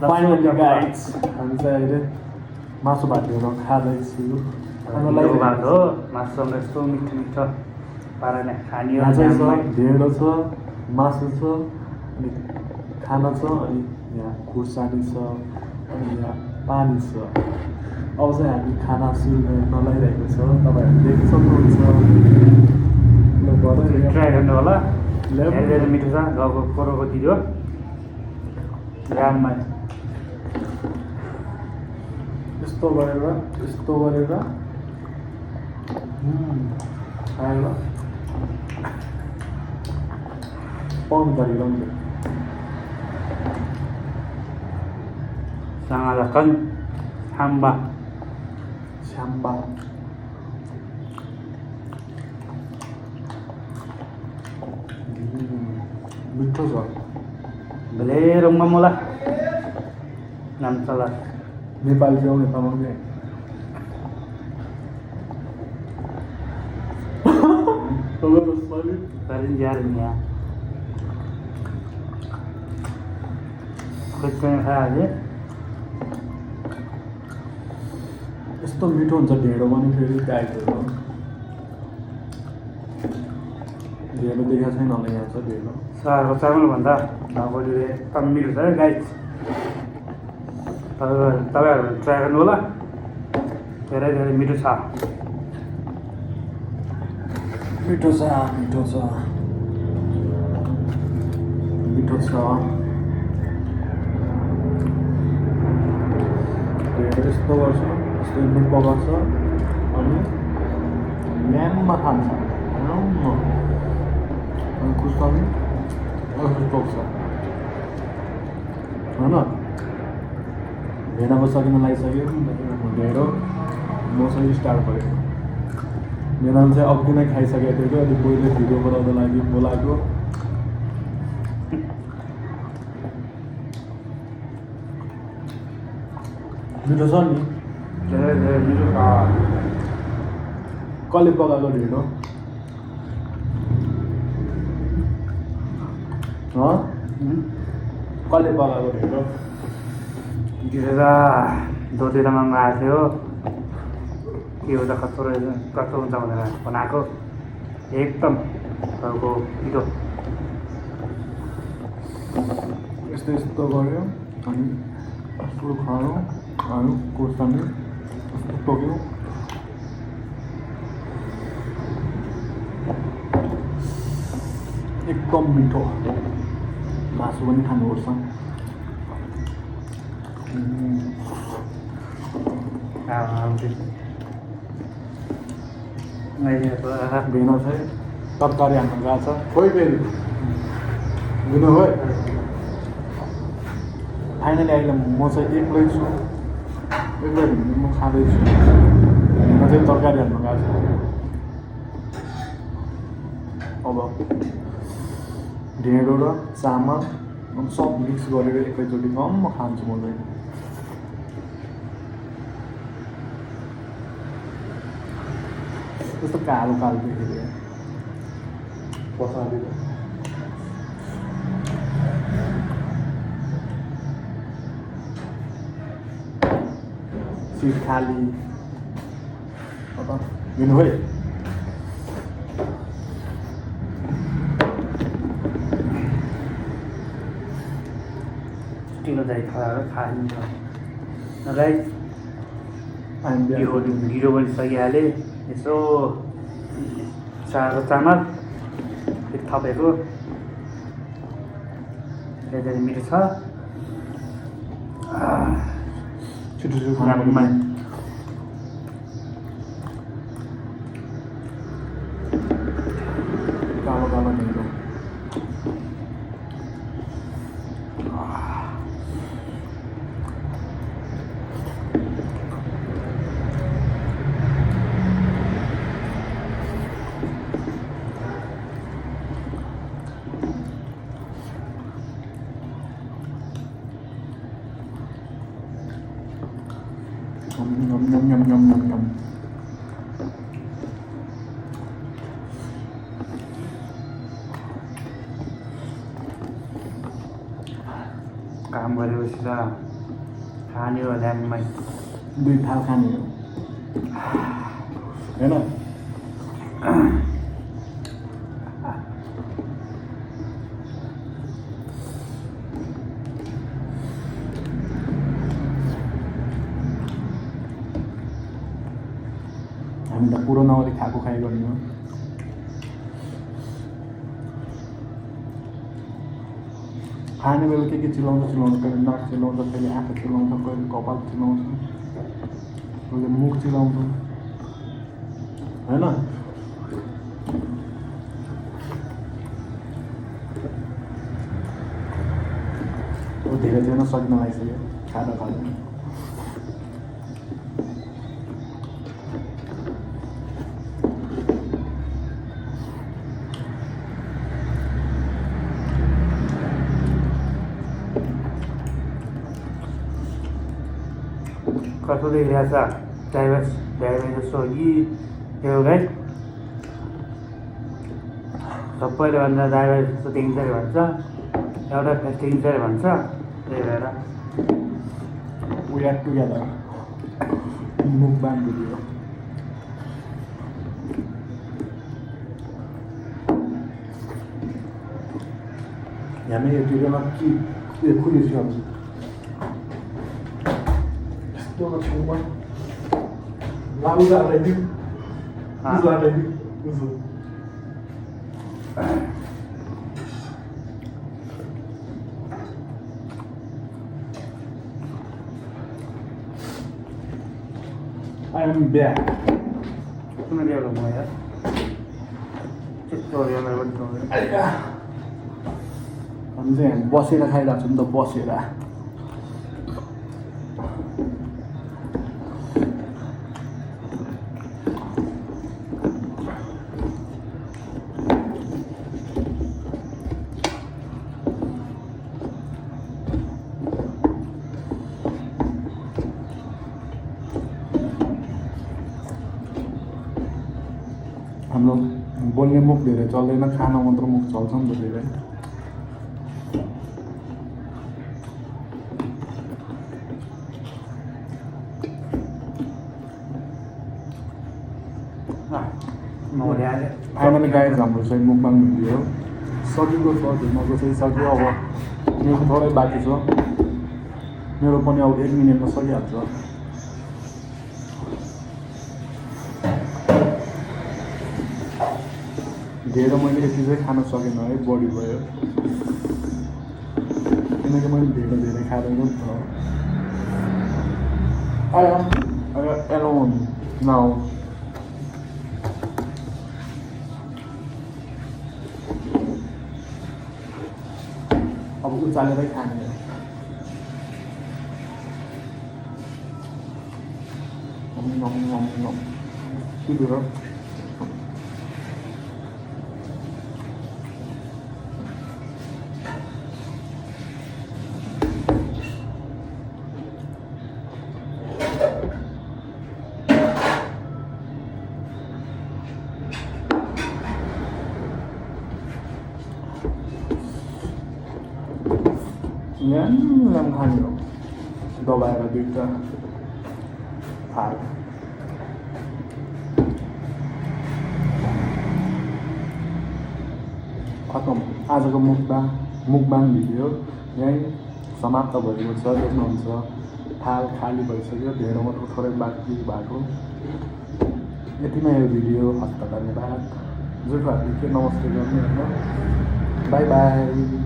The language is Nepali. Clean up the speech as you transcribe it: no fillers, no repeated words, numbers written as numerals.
फाइनली गाइड्स हामी चाहिँ अहिले मासु भात लिएर खाँदैछु यो भात हो मासुसँग यस्तो मिठो मिठो पाराले खाने हो। यहाँ चाहिँ छ ढेँडो छ मासु छ अनि खाना छ अनि यहाँ खुर्सानी छ अनि यहाँ पानी छ। अब चाहिँ हामी खाना सुरु गर्न लगाइरहेको छ तपाईँहरू देख्न सक्नुहुन्छ। ट्राई गर्नु होला धेरै मिठो छ गाउँको कोरोको दियो ग्राममा यस्तो गरेर खाएर पाउनु पऱ्यो sangat hamba स्याम्बा मिठो छ belerong mamula nam salah Nepali जाउँ नेपालमा पनि paling jarumnya kucing aja यस्तो मिठो हुन्छ ढेँडो पनि फेरि गाईको ढेँडो देखाएको छैन होला यहाँ छ ढेँडो सहरको चामलभन्दा गाउँकोले एकदम मिठो छ गाई तपाईँहरू ट्राई गर्नु होला धेरै धेरै मिठो छ मिठो छ मिठो छ मिठो छ ढेँडो यस्तो गर्छ यस्तो एकदम पकाउँछ अनि ल्याममा खान्छ अनि खुर्सानी अलिकति पक्छ होइन ढेँडाको सकिन लागिसक्यो ढेँडो मसँग स्टार्ट भयो मेरो चाहिँ अघि नै खाइसकेको थियो अनि मैले भिडियो बनाउनको लागि बोलाएको मिठो छ नि धेरै धेरै मिठो छ कसले पकाएको ढेँडो कसले पकाएको ढेँडो गिरेर दोधेर मगाएको थियो के हुन्छ कस्तो हुन्छ भनेर बनाएको एकदम घरको मिठो यस्तो यस्तो गऱ्यो अनि यस्तो खायो अनि खोर्सानी यस्तो टोक्यो एकदम मिठो मासु पनि खानुपर्छ भेना चाहिँ तरकारी हाल्नु गएको छ खोइ फेरि दिनु भयो फाइनली अहिले म चाहिँ एक्लै छु एक्लै भने म खाँदैछु भेना चाहिँ तरकारी हाल्नु गएको छ अब ढेँडो र चामल सब मिक्स गरेर एकैचोटि म खान्छु म चाहिँ त्यस्तो कालो कालो देखेर पछाडि सिट खाली दिनु है किलो दाइ खाइन्छ गाई ढिलो बनिसकिहालेँ यसो चारो चामल फेरि थपेको धेरै मिठो छ छिटो छिटो खाना कालो कालो ढेँडो Nhum nhum nhum nhum nhum nhum. काम भरेपछि त खाने हो ल्याम्मै 2 थाल खाने हो हैन हामी त पुरो नवरी खाएको खाइ गर्ने हो खाने बेला के चिलाउँछ कहिले नाक चिलाउँछ कहिले आँखा चिलाउँछ कहिले कपाल चिलाउँछ कहिले मुख चिलाउँछ हैन धेरै दिन सक्न लागिसक्यो खाँदा खाँदा कस्तो देखिरहेछ ड्राइभर जस्तो कि त्यो गाई सबैले भन्दा ड्राइभर जस्तो देखिन्छ अरे भन्छ एउटा फेस देखिन्छ अरे भन्छ त्यही भएर We are together. Mukbang video. हामी यो भिडियोमा के खुली छु हामी यस्तो छौमा लागु जाँदै I am back. कुन ल्याउनु म यार त्यस्तो हो मेरो पनि हामी चाहिँ बसेर खाइरहेको छौँ नि त बसेर हाम्रो बोल्ने मुख धेरै चल्दैन खाना मात्र मुख चल्छ नि त धेरै फाइनली गाइज हाम्रो चाहिँ मुकबाङ भिडियो सकेको छ धुर्मको चाहिँ सक्यो अब मेरो थोरै बाँकी छ मेरो पनि अब 1 मिनटमा सकिहाल्छ धेरै मैले यति चाहिँ खान सकेन है बढी भयो किनकि मैले धेरै खाएर नि त I am alone now अब उचालेरै खाने के कुरा ल्याम खाने हो दबाएर 2टा थाल खतम आजको मुकबाङ भिडियो यहीँ समाप्त भएको छ देख्नुहुन्छ थाल खाली भइसक्यो धेरै मात्र थोरै बाँकी भएको यतिमै यो भिडियो हस्त धन्यवाद जुटहरूले के नमस्ते गर्नु होइन बाई बाई